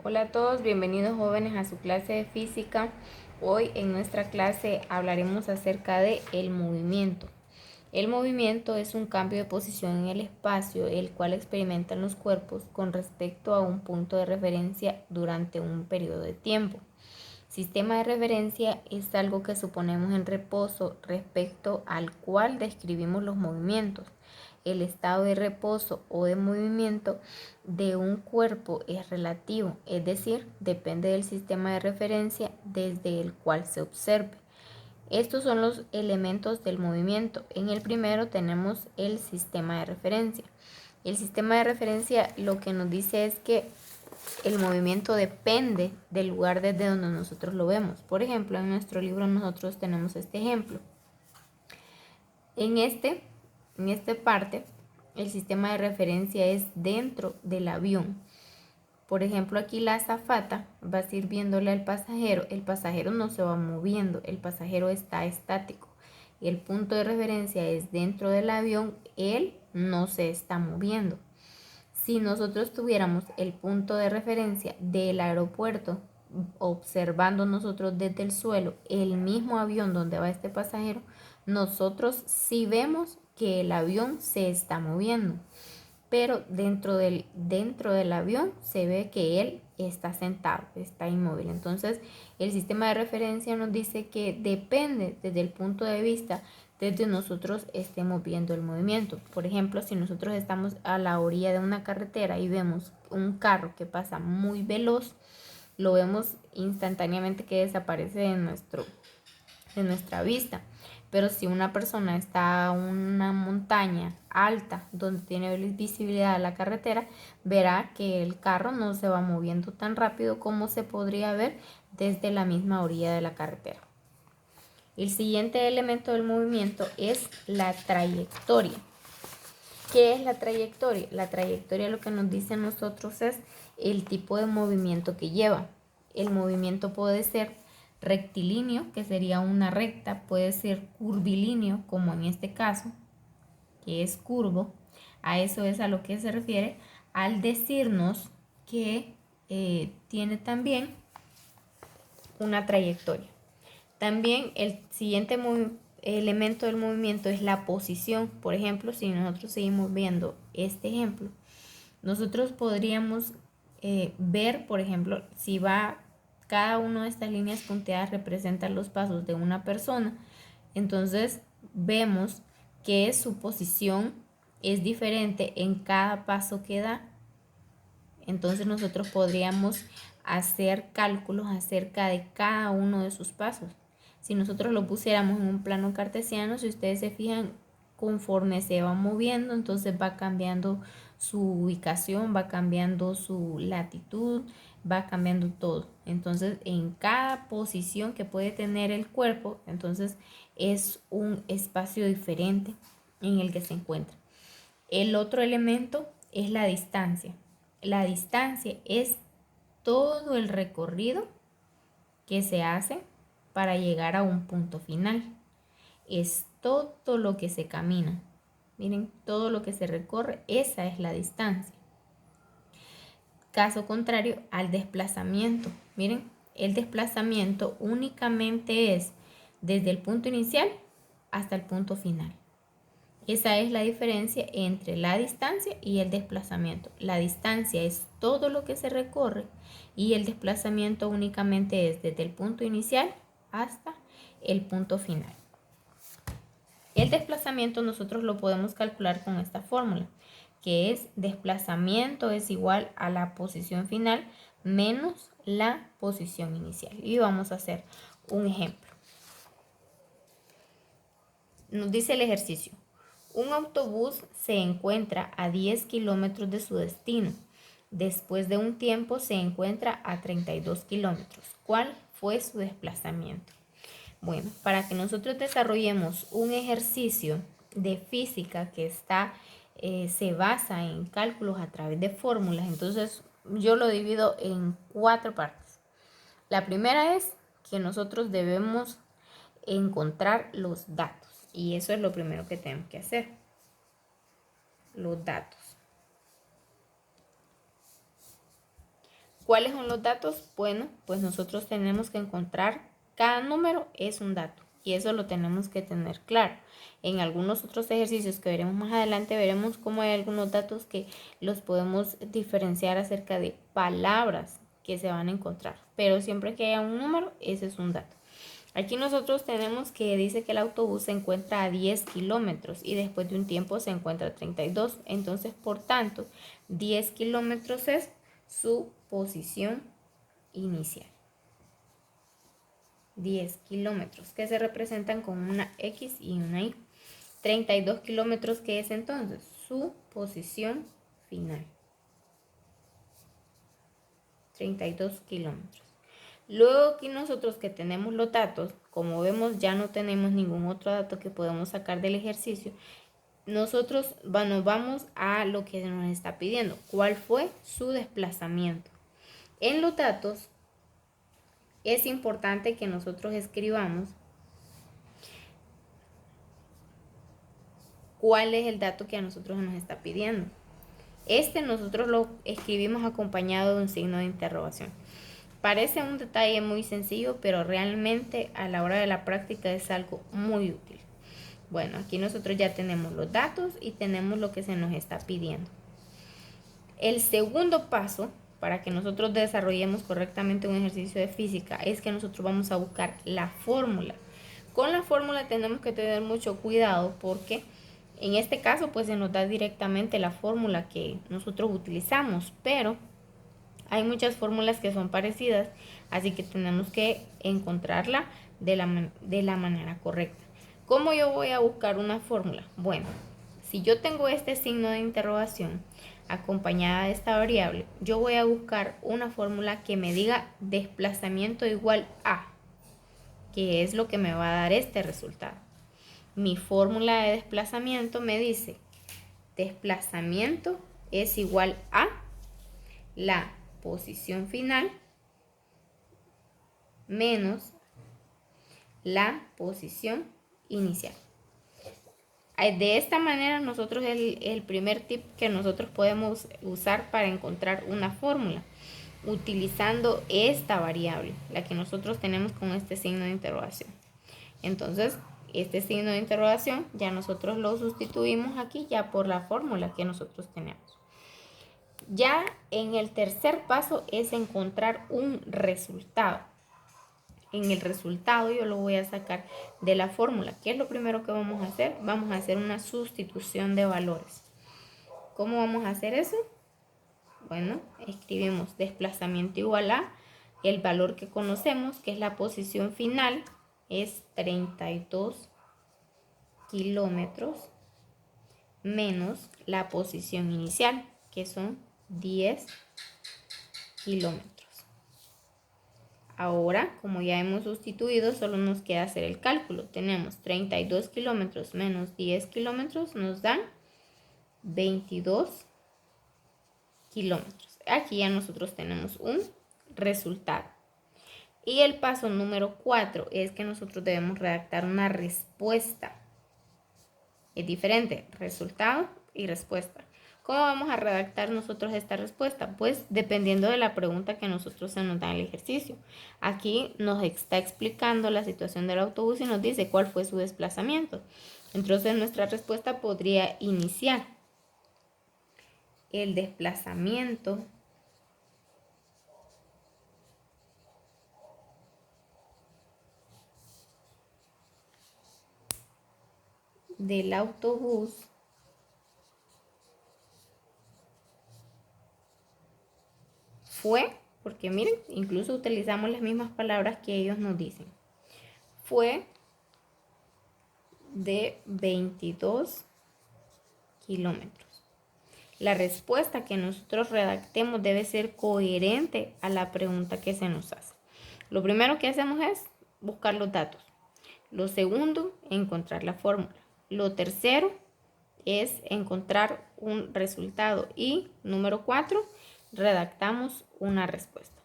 Hola a todos, bienvenidos jóvenes a su clase de física. Hoy en nuestra clase hablaremos acerca de el movimiento. El movimiento es un cambio de posición en el espacio, el cual experimentan los cuerpos con respecto a un punto de referencia durante un periodo de tiempo. Sistema de referencia es algo que suponemos en reposo respecto al cual describimos los movimientos. El estado de reposo o de movimiento de un cuerpo es relativo, es decir, depende del sistema de referencia desde el cual se observe. Estos son los elementos del movimiento. En el primero tenemos el sistema de referencia. El sistema de referencia lo que nos dice es que el movimiento depende del lugar desde donde nosotros lo vemos. Por ejemplo, en nuestro libro nosotros tenemos este ejemplo. En esta parte, el sistema de referencia es dentro del avión. Por ejemplo, aquí la azafata va sirviéndole al pasajero. El pasajero no se va moviendo, el pasajero está estático. El punto de referencia es dentro del avión, él no se está moviendo. Si nosotros tuviéramos el punto de referencia del aeropuerto, observando nosotros desde el suelo el mismo avión donde va este pasajero, nosotros sí vemos que el avión se está moviendo, pero dentro del avión se ve que él está sentado, está inmóvil. Entonces, el sistema de referencia nos dice que depende desde el punto de vista desde nosotros estemos viendo el movimiento. Por ejemplo, si nosotros estamos a la orilla de una carretera y vemos un carro que pasa muy veloz, lo vemos instantáneamente que desaparece de nuestra vista. Pero si una persona está en una montaña alta donde tiene visibilidad a la carretera, verá que el carro no se va moviendo tan rápido como se podría ver desde la misma orilla de la carretera. El siguiente elemento del movimiento es la trayectoria. ¿Qué es la trayectoria? La trayectoria lo que nos dice a nosotros es el tipo de movimiento que lleva. El movimiento puede ser rectilíneo, que sería una recta, puede ser curvilíneo, como en este caso, que es curvo. A eso es a lo que se refiere al decirnos que tiene también una trayectoria. También el siguiente elemento del movimiento es la posición. Por ejemplo, si nosotros seguimos viendo este ejemplo, nosotros podríamos ver, por ejemplo, si va cada una de estas líneas punteadas representan los pasos de una persona. Entonces vemos que su posición es diferente en cada paso que da. Entonces nosotros podríamos hacer cálculos acerca de cada uno de sus pasos. Si nosotros lo pusiéramos en un plano cartesiano, si ustedes se fijan, conforme se va moviendo, entonces va cambiando su ubicación, va cambiando su latitud, va cambiando todo. Entonces, en cada posición que puede tener el cuerpo, entonces es un espacio diferente en el que se encuentra. El otro elemento es la distancia. La distancia es todo el recorrido que se hace para llegar a un punto final. Es todo lo que se camina. Miren, todo lo que se recorre, esa es la distancia. Caso contrario al desplazamiento. Miren, el desplazamiento únicamente es desde el punto inicial hasta el punto final. Esa es la diferencia entre la distancia y el desplazamiento. La distancia es todo lo que se recorre y el desplazamiento únicamente es desde el punto inicial hasta el punto final. El desplazamiento nosotros lo podemos calcular con esta fórmula, que es desplazamiento es igual a la posición final menos la posición inicial. Y vamos a hacer un ejemplo. Nos dice el ejercicio. Un autobús se encuentra a 10 kilómetros de su destino. Después de un tiempo se encuentra a 32 kilómetros. ¿Cuál fue su desplazamiento? Bueno, para que nosotros desarrollemos un ejercicio de física que se basa en cálculos a través de fórmulas, entonces yo lo divido en 4 partes. La primera es que nosotros debemos encontrar los datos. Y eso es lo primero que tenemos que hacer. Los datos. ¿Cuáles son los datos? Bueno, pues nosotros tenemos que encontrar, cada número es un dato y eso lo tenemos que tener claro. En algunos otros ejercicios que veremos más adelante, veremos cómo hay algunos datos que los podemos diferenciar acerca de palabras que se van a encontrar. Pero siempre que haya un número, ese es un dato. Aquí nosotros tenemos que dice que el autobús se encuentra a 10 kilómetros y después de un tiempo se encuentra a 32. Entonces, por tanto, 10 kilómetros es su posición inicial. 10 kilómetros que se representan con una X y una Y. 32 kilómetros, que es entonces su posición final. 32 kilómetros. Luego aquí nosotros que tenemos los datos, como vemos ya no tenemos ningún otro dato que podemos sacar del ejercicio. Nosotros nos vamos a lo que nos está pidiendo. ¿Cuál fue su desplazamiento? En los datos es importante que nosotros escribamos cuál es el dato que a nosotros nos está pidiendo. Nosotros lo escribimos acompañado de un signo de interrogación. Parece un detalle muy sencillo, pero realmente a la hora de la práctica es algo muy útil. Bueno, aquí nosotros ya tenemos los datos y tenemos lo que se nos está pidiendo. El segundo paso para que nosotros desarrollemos correctamente un ejercicio de física es que nosotros vamos a buscar la fórmula. Con la fórmula tenemos que tener mucho cuidado porque en este caso pues se nos da directamente la fórmula que nosotros utilizamos, pero hay muchas fórmulas que son parecidas, así que tenemos que encontrarla de la manera correcta. ¿Cómo yo voy a buscar una fórmula? Bueno, si yo tengo este signo de interrogación acompañada de esta variable, yo voy a buscar una fórmula que me diga desplazamiento igual a, que es lo que me va a dar este resultado. Mi fórmula de desplazamiento me dice desplazamiento es igual a la posición final menos la posición inicial. De esta manera nosotros el primer tip que nosotros podemos usar para encontrar una fórmula utilizando esta variable, la que nosotros tenemos con este signo de interrogación. Entonces este signo de interrogación ya nosotros lo sustituimos aquí ya por la fórmula que nosotros tenemos. Ya en el tercer paso es encontrar un resultado. En el resultado yo lo voy a sacar de la fórmula. ¿Qué es lo primero que vamos a hacer? Vamos a hacer una sustitución de valores. ¿Cómo vamos a hacer eso? Bueno, escribimos desplazamiento igual a el valor que conocemos, que es la posición final, es 32 kilómetros, menos la posición inicial, que son 10 kilómetros. Ahora, como ya hemos sustituido, solo nos queda hacer el cálculo. Tenemos 32 kilómetros menos 10 kilómetros, nos dan 22 kilómetros. Aquí ya nosotros tenemos un resultado. Y el paso número 4 es que nosotros debemos redactar una respuesta. Es diferente, resultado y respuesta. ¿Cómo vamos a redactar nosotros esta respuesta? Pues dependiendo de la pregunta que nosotros se nos da en el ejercicio. Aquí nos está explicando la situación del autobús y nos dice cuál fue su desplazamiento. Entonces nuestra respuesta podría iniciar. El desplazamiento del autobús fue, porque miren, incluso utilizamos las mismas palabras que ellos nos dicen. Fue de 22 kilómetros. La respuesta que nosotros redactemos debe ser coherente a la pregunta que se nos hace. Lo primero que hacemos es buscar los datos. Lo segundo, encontrar la fórmula. Lo tercero es encontrar un resultado. Y número 4, redactamos una respuesta.